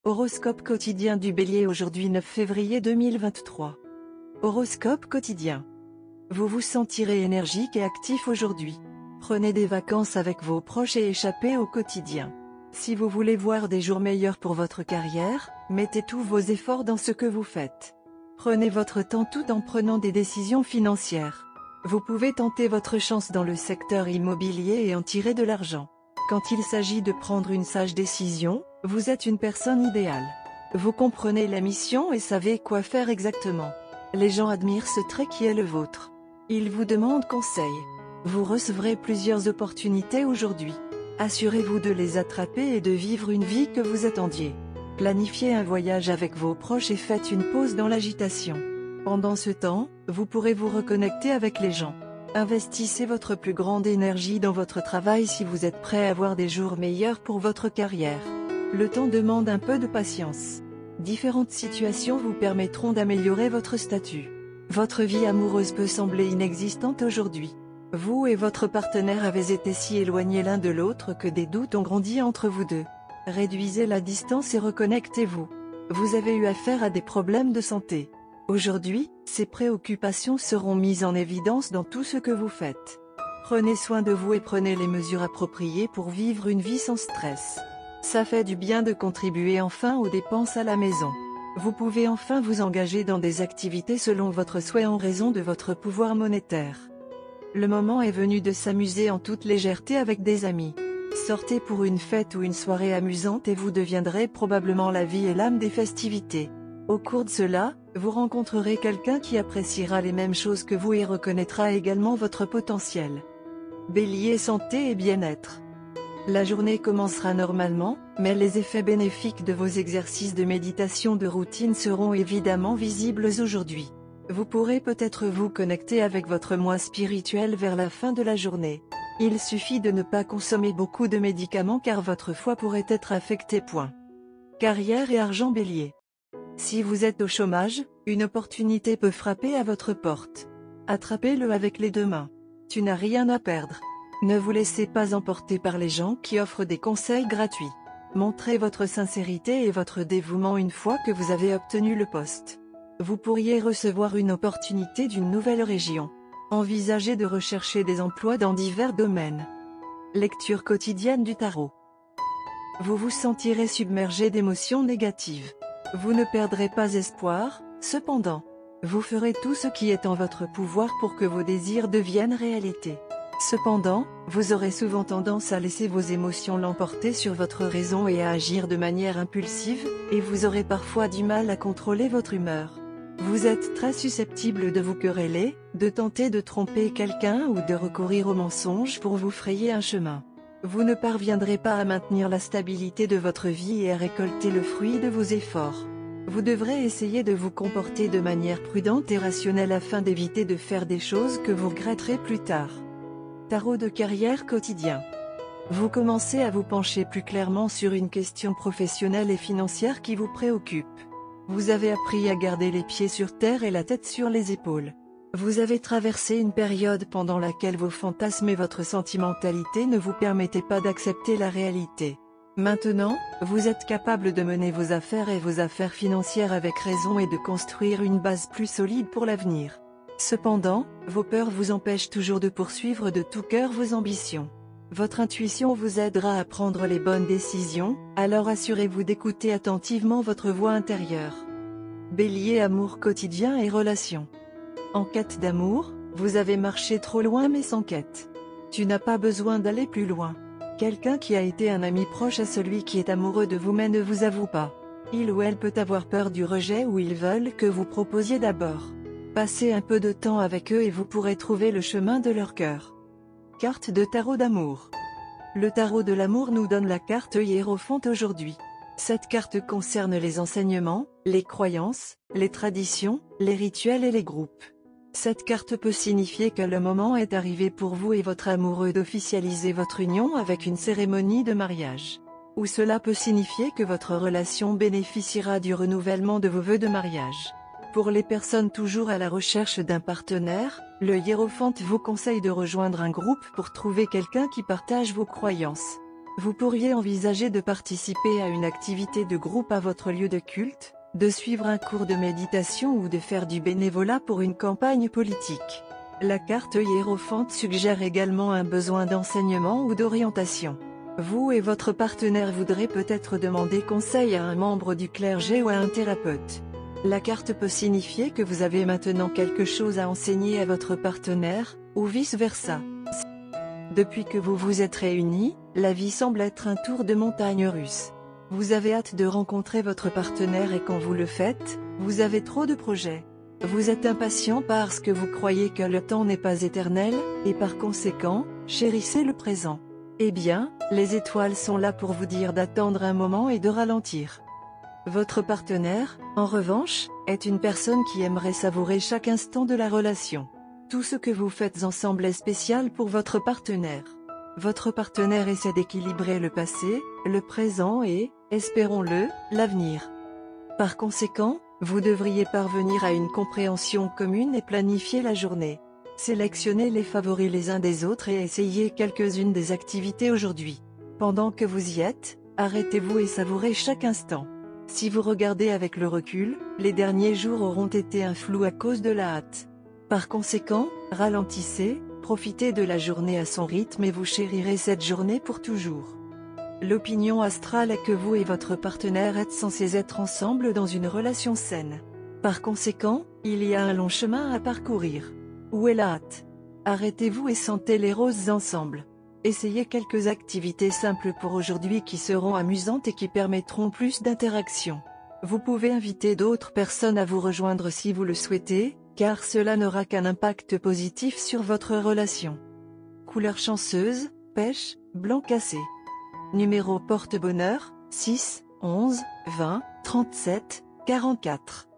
Horoscope quotidien du Bélier aujourd'hui 9 février 2023. Horoscope quotidien. Vous vous sentirez énergique et actif aujourd'hui. Prenez des vacances avec vos proches et échappez au quotidien. Si vous voulez voir des jours meilleurs pour votre carrière, mettez tous vos efforts dans ce que vous faites. Prenez votre temps tout en prenant des décisions financières. Vous pouvez tenter votre chance dans le secteur immobilier et en tirer de l'argent. Quand il s'agit de prendre une sage décision, vous êtes une personne idéale. Vous comprenez la mission et savez quoi faire exactement. Les gens admirent ce trait qui est le vôtre. Ils vous demandent conseil. Vous recevrez plusieurs opportunités aujourd'hui. Assurez-vous de les attraper et de vivre une vie que vous attendiez. Planifiez un voyage avec vos proches et faites une pause dans l'agitation. Pendant ce temps, vous pourrez vous reconnecter avec les gens. Investissez votre plus grande énergie dans votre travail si vous êtes prêt à avoir des jours meilleurs pour votre carrière. Le temps demande un peu de patience. Différentes situations vous permettront d'améliorer votre statut. Votre vie amoureuse peut sembler inexistante aujourd'hui. Vous et votre partenaire avez été si éloignés l'un de l'autre que des doutes ont grandi entre vous deux. Réduisez la distance et reconnectez-vous. Vous avez eu affaire à des problèmes de santé. Aujourd'hui, ces préoccupations seront mises en évidence dans tout ce que vous faites. Prenez soin de vous et prenez les mesures appropriées pour vivre une vie sans stress. Ça fait du bien de contribuer enfin aux dépenses à la maison. Vous pouvez enfin vous engager dans des activités selon votre souhait en raison de votre pouvoir monétaire. Le moment est venu de s'amuser en toute légèreté avec des amis. Sortez pour une fête ou une soirée amusante et vous deviendrez probablement la vie et l'âme des festivités. Au cours de cela, vous rencontrerez quelqu'un qui appréciera les mêmes choses que vous et reconnaîtra également votre potentiel. Bélier, santé et bien-être. La journée commencera normalement, mais les effets bénéfiques de vos exercices de méditation de routine seront évidemment visibles aujourd'hui. Vous pourrez peut-être vous connecter avec votre moi spirituel vers la fin de la journée. Il suffit de ne pas consommer beaucoup de médicaments car votre foie pourrait être affecté. Carrière et argent Bélier. Si vous êtes au chômage, une opportunité peut frapper à votre porte. Attrapez-le avec les deux mains. Tu n'as rien à perdre. Ne vous laissez pas emporter par les gens qui offrent des conseils gratuits. Montrez votre sincérité et votre dévouement une fois que vous avez obtenu le poste. Vous pourriez recevoir une opportunité d'une nouvelle région. Envisagez de rechercher des emplois dans divers domaines. Lecture quotidienne du tarot. Vous vous sentirez submergé d'émotions négatives. Vous ne perdrez pas espoir, cependant. Vous ferez tout ce qui est en votre pouvoir pour que vos désirs deviennent réalité. Cependant, vous aurez souvent tendance à laisser vos émotions l'emporter sur votre raison et à agir de manière impulsive, et vous aurez parfois du mal à contrôler votre humeur. Vous êtes très susceptible de vous quereller, de tenter de tromper quelqu'un ou de recourir au mensonge pour vous frayer un chemin. Vous ne parviendrez pas à maintenir la stabilité de votre vie et à récolter le fruit de vos efforts. Vous devrez essayer de vous comporter de manière prudente et rationnelle afin d'éviter de faire des choses que vous regretterez plus tard. Tarot de carrière quotidien. Vous commencez à vous pencher plus clairement sur une question professionnelle et financière qui vous préoccupe. Vous avez appris à garder les pieds sur terre et la tête sur les épaules. Vous avez traversé une période pendant laquelle vos fantasmes et votre sentimentalité ne vous permettaient pas d'accepter la réalité. Maintenant, vous êtes capable de mener vos affaires et vos affaires financières avec raison et de construire une base plus solide pour l'avenir. Cependant, vos peurs vous empêchent toujours de poursuivre de tout cœur vos ambitions. Votre intuition vous aidera à prendre les bonnes décisions, alors assurez-vous d'écouter attentivement votre voix intérieure. Bélier, amour quotidien et relations. En quête d'amour, vous avez marché trop loin mais sans quête. Tu n'as pas besoin d'aller plus loin. Quelqu'un qui a été un ami proche à celui qui est amoureux de vous mais ne vous avoue pas. Il ou elle peut avoir peur du rejet ou ils veulent que vous proposiez d'abord. Passez un peu de temps avec eux et vous pourrez trouver le chemin de leur cœur. Carte de tarot d'amour. Le tarot de l'amour nous donne la carte Hiérophante aujourd'hui. Cette carte concerne les enseignements, les croyances, les traditions, les rituels et les groupes. Cette carte peut signifier que le moment est arrivé pour vous et votre amoureux d'officialiser votre union avec une cérémonie de mariage. Ou cela peut signifier que votre relation bénéficiera du renouvellement de vos vœux de mariage. Pour les personnes toujours à la recherche d'un partenaire, le Hiérophante vous conseille de rejoindre un groupe pour trouver quelqu'un qui partage vos croyances. Vous pourriez envisager de participer à une activité de groupe à votre lieu de culte, de suivre un cours de méditation ou de faire du bénévolat pour une campagne politique. La carte hiérophante suggère également un besoin d'enseignement ou d'orientation. Vous et votre partenaire voudrez peut-être demander conseil à un membre du clergé ou à un thérapeute. La carte peut signifier que vous avez maintenant quelque chose à enseigner à votre partenaire, ou vice-versa. Depuis que vous vous êtes réunis, la vie semble être un tour de montagne russe. Vous avez hâte de rencontrer votre partenaire et quand vous le faites, vous avez trop de projets. Vous êtes impatient parce que vous croyez que le temps n'est pas éternel, et par conséquent, chérissez le présent. Eh bien, les étoiles sont là pour vous dire d'attendre un moment et de ralentir. Votre partenaire, en revanche, est une personne qui aimerait savourer chaque instant de la relation. Tout ce que vous faites ensemble est spécial pour votre partenaire. Votre partenaire essaie d'équilibrer le passé, le présent et, espérons-le, l'avenir. Par conséquent, vous devriez parvenir à une compréhension commune et planifier la journée. Sélectionnez les favoris les uns des autres et essayez quelques-unes des activités aujourd'hui. Pendant que vous y êtes, arrêtez-vous et savourez chaque instant. Si vous regardez avec le recul, les derniers jours auront été un flou à cause de la hâte. Par conséquent, ralentissez, profitez de la journée à son rythme et vous chérirez cette journée pour toujours. L'opinion astrale est que vous et votre partenaire êtes censés être ensemble dans une relation saine. Par conséquent, il y a un long chemin à parcourir. Où est la hâte? Arrêtez-vous et sentez les roses ensemble. Essayez quelques activités simples pour aujourd'hui qui seront amusantes et qui permettront plus d'interaction. Vous pouvez inviter d'autres personnes à vous rejoindre si vous le souhaitez, car cela n'aura qu'un impact positif sur votre relation. Couleur chanceuse, pêche, blanc cassé. Numéro porte-bonheur, 6, 11, 20, 37, 44.